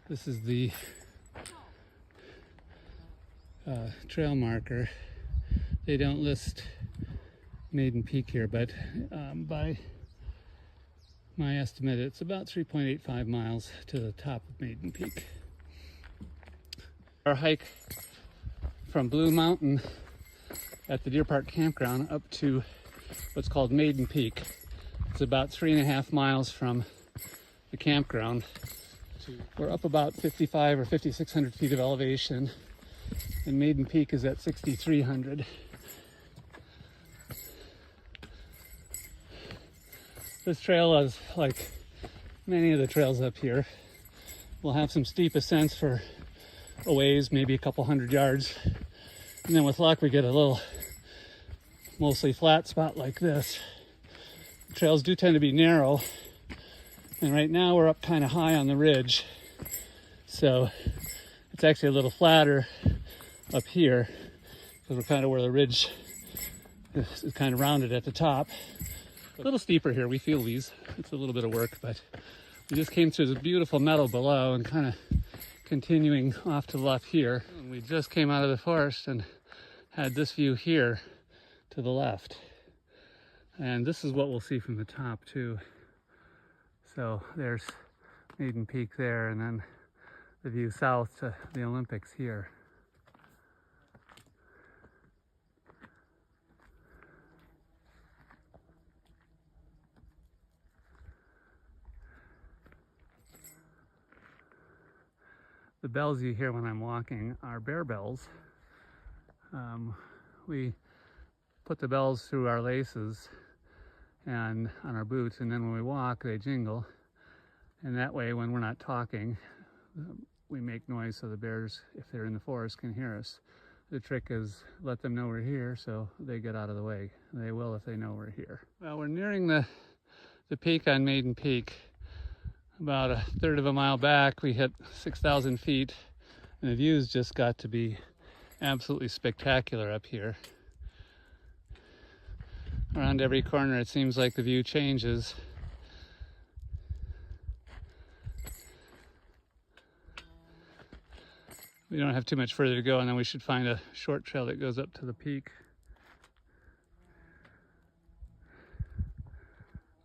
This is the trail marker. They don't list Maiden Peak here, but by my estimate, it's about 3.85 miles to the top of Maiden Peak. Our hike from Blue Mountain at the Deer Park Campground up to what's called Maiden Peak. It's about 3.5 miles from the campground. We're up about 5,500 or 5,600 feet of elevation, and Maiden Peak is at 6,300. This trail is like many of the trails up here. We'll have some steep ascents for a ways, maybe a couple hundred yards. And then with luck, we get a little mostly flat spot like this. The trails do tend to be narrow. And right now we're up kind of high on the ridge. So it's actually a little flatter up here because we're kind of where the ridge is kind of rounded at the top. A little steeper here, we feel these. It's a little bit of work, but we just came through this beautiful meadow below and kind of continuing off to the left here. And we just came out of the forest and had this view here to the left. And this is what we'll see from the top too. So there's Maiden Peak there, and then the view south to the Olympics here. The bells you hear when I'm walking are bear bells. We put the bells through our laces and on our boots, and then when we walk they jingle, and that way when we're not talking we make noise so the bears, if they're in the forest, can hear us. The trick is let them know we're here so they get out of the way. They will if they know we're here. Well, we're nearing the peak on Maiden Peak. About a third of a mile back we hit 6,000 feet, and the views just got to be absolutely spectacular up here. Around every corner it seems like the view changes. We don't have too much further to go, and then we should find a short trail that goes up to the peak.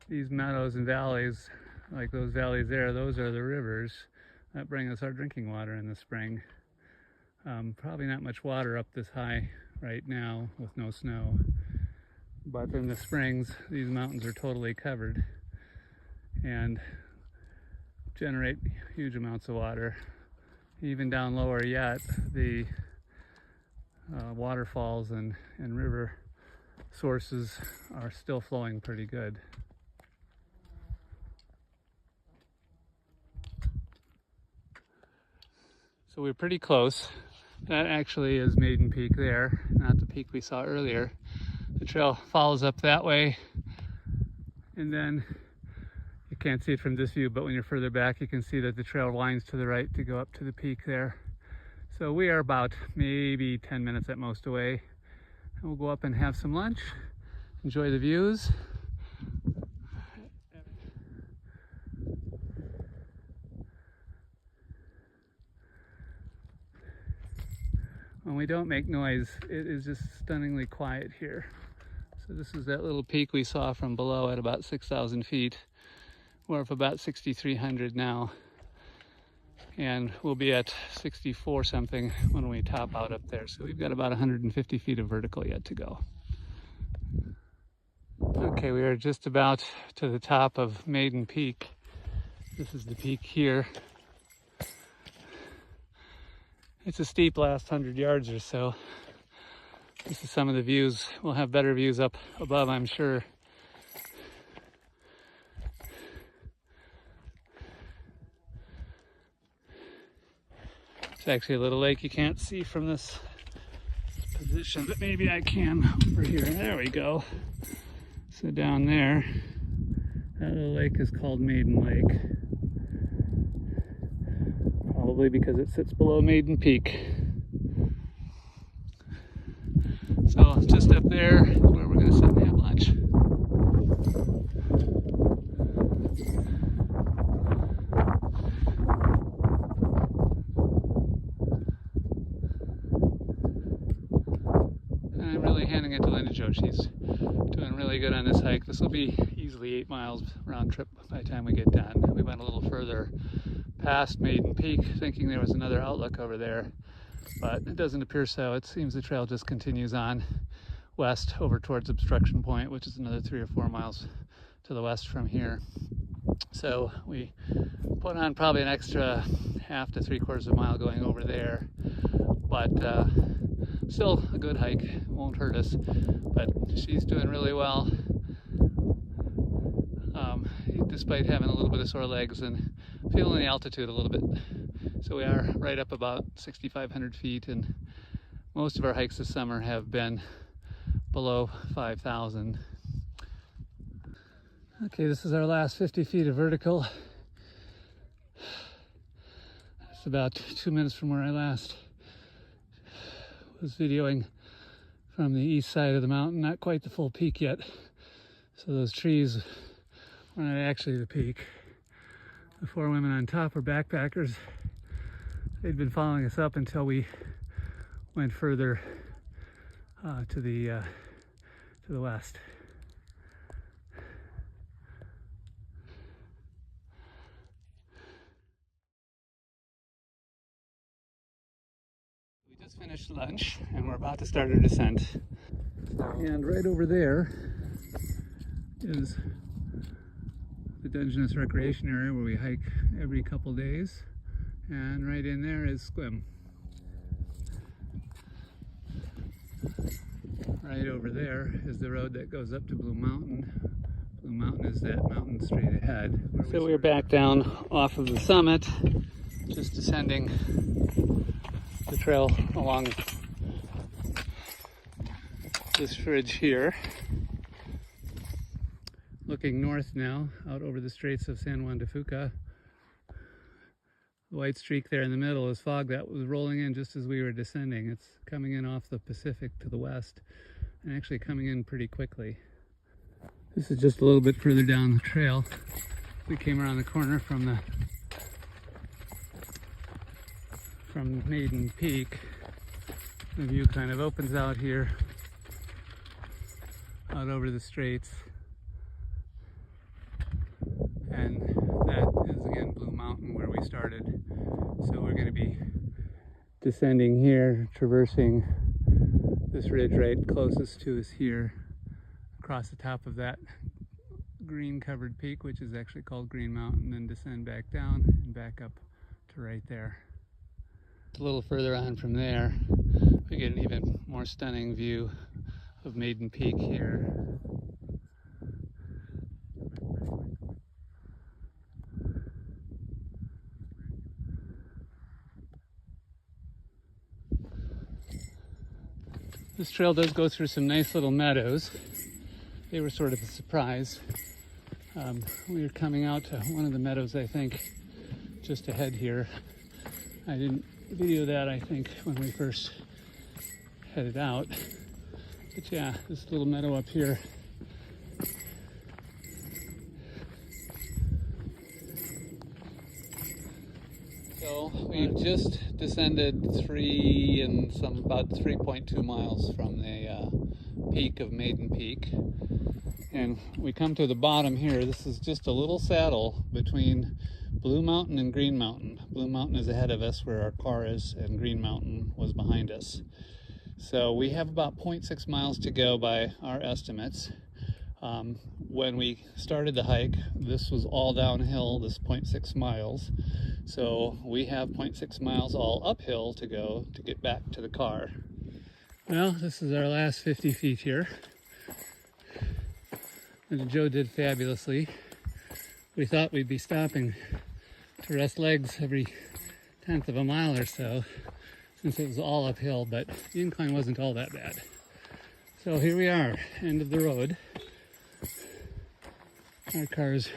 These meadows and valleys, like those valleys there, those are the rivers that bring us our drinking water in the spring. Probably not much water up this high right now with no snow. But in the springs, these mountains are totally covered and generate huge amounts of water. Even down lower yet, the waterfalls and river sources are still flowing pretty good. So we're pretty close. That actually is Maiden Peak there, not the peak we saw earlier. The trail follows up that way, and then you can't see it from this view, but when you're further back you can see that the trail winds to the right to go up to the peak there. So we are about maybe 10 minutes at most away, and we'll go up and have some lunch, enjoy the views. When we don't make noise, it is just stunningly quiet here. So this is that little peak we saw from below at about 6,000 feet. We're up about 6,300 now, and we'll be at 64 something when we top out up there. So we've got about 150 feet of vertical yet to go. Okay, we are just about to the top of Maiden Peak. This is the peak here. It's a steep last 100 yards or so. This is some of the views. We'll have better views up above, I'm sure. It's actually a little lake you can't see from this position, but maybe I can over here. There we go. So down there, that little lake is called Maiden Lake. Probably because it sits below Maiden Peak. So just up there is where we're going to sit and have lunch. Joe. She's doing really good on this hike. This will be easily 8 miles round trip by the time we get done. We went a little further past Maiden Peak, thinking there was another outlook over there, but it doesn't appear so. It seems the trail just continues on west over towards Obstruction Point, which is another 3 or 4 miles to the west from here. So we put on probably an extra half to 3/4 of a mile going over there, but still a good hike. It won't hurt us, but she's doing really well, despite having a little bit of sore legs and feeling the altitude a little bit. So we are right up about 6,500 feet, and most of our hikes this summer have been below 5,000. Okay, this is our last 50 feet of vertical. It's about 2 minutes from where I last was videoing from the east side of the mountain, not quite the full peak yet. So those trees were not actually the peak. The 4 women on top were backpackers. They'd been following us up until we went further to the west. We just finished lunch and we're about to start our descent. And right over there is the Dungeness Recreation Area where we hike every couple days. And right in there is Squim. Right over there is the road that goes up to Blue Mountain. Blue Mountain is that mountain straight ahead. So we're back down off of the summit, just descending the trail along this ridge here. Looking north now, out over the Straits of San Juan de Fuca. The white streak there in the middle is fog that was rolling in just as we were descending. It's coming in off the Pacific to the west and actually coming in pretty quickly. This is just a little bit further down the trail. We came around the corner from Maiden Peak. The view kind of opens out here, out over the straits. And that is again Blue Mountain where we started. So we're going to be descending here, traversing this ridge right closest to us here, across the top of that green covered peak, which is actually called Green Mountain, and descend back down and back up to right there. A little further on from there, we get an even more stunning view of Maiden Peak here. This trail does go through some nice little meadows. They were sort of a surprise. We were coming out to one of the meadows, I think, just ahead here. I didn't video that, I think, when we first headed out. But yeah, this little meadow up here. So we've just descended about 3.2 miles from the peak of Maiden Peak. And we come to the bottom here. This is just a little saddle between Blue Mountain and Green Mountain. Blue Mountain is ahead of us where our car is, and Green Mountain was behind us. So we have about 0.6 miles to go by our estimates. When we started the hike, this was all downhill, this 0.6 miles. So we have 0.6 miles all uphill to go to get back to the car. Well, this is our last 50 feet here. And Joe did fabulously. We thought we'd be stopping to rest legs every 1/10 of a mile or so, since it was all uphill, but the incline wasn't all that bad. So here we are, end of the road. Our car is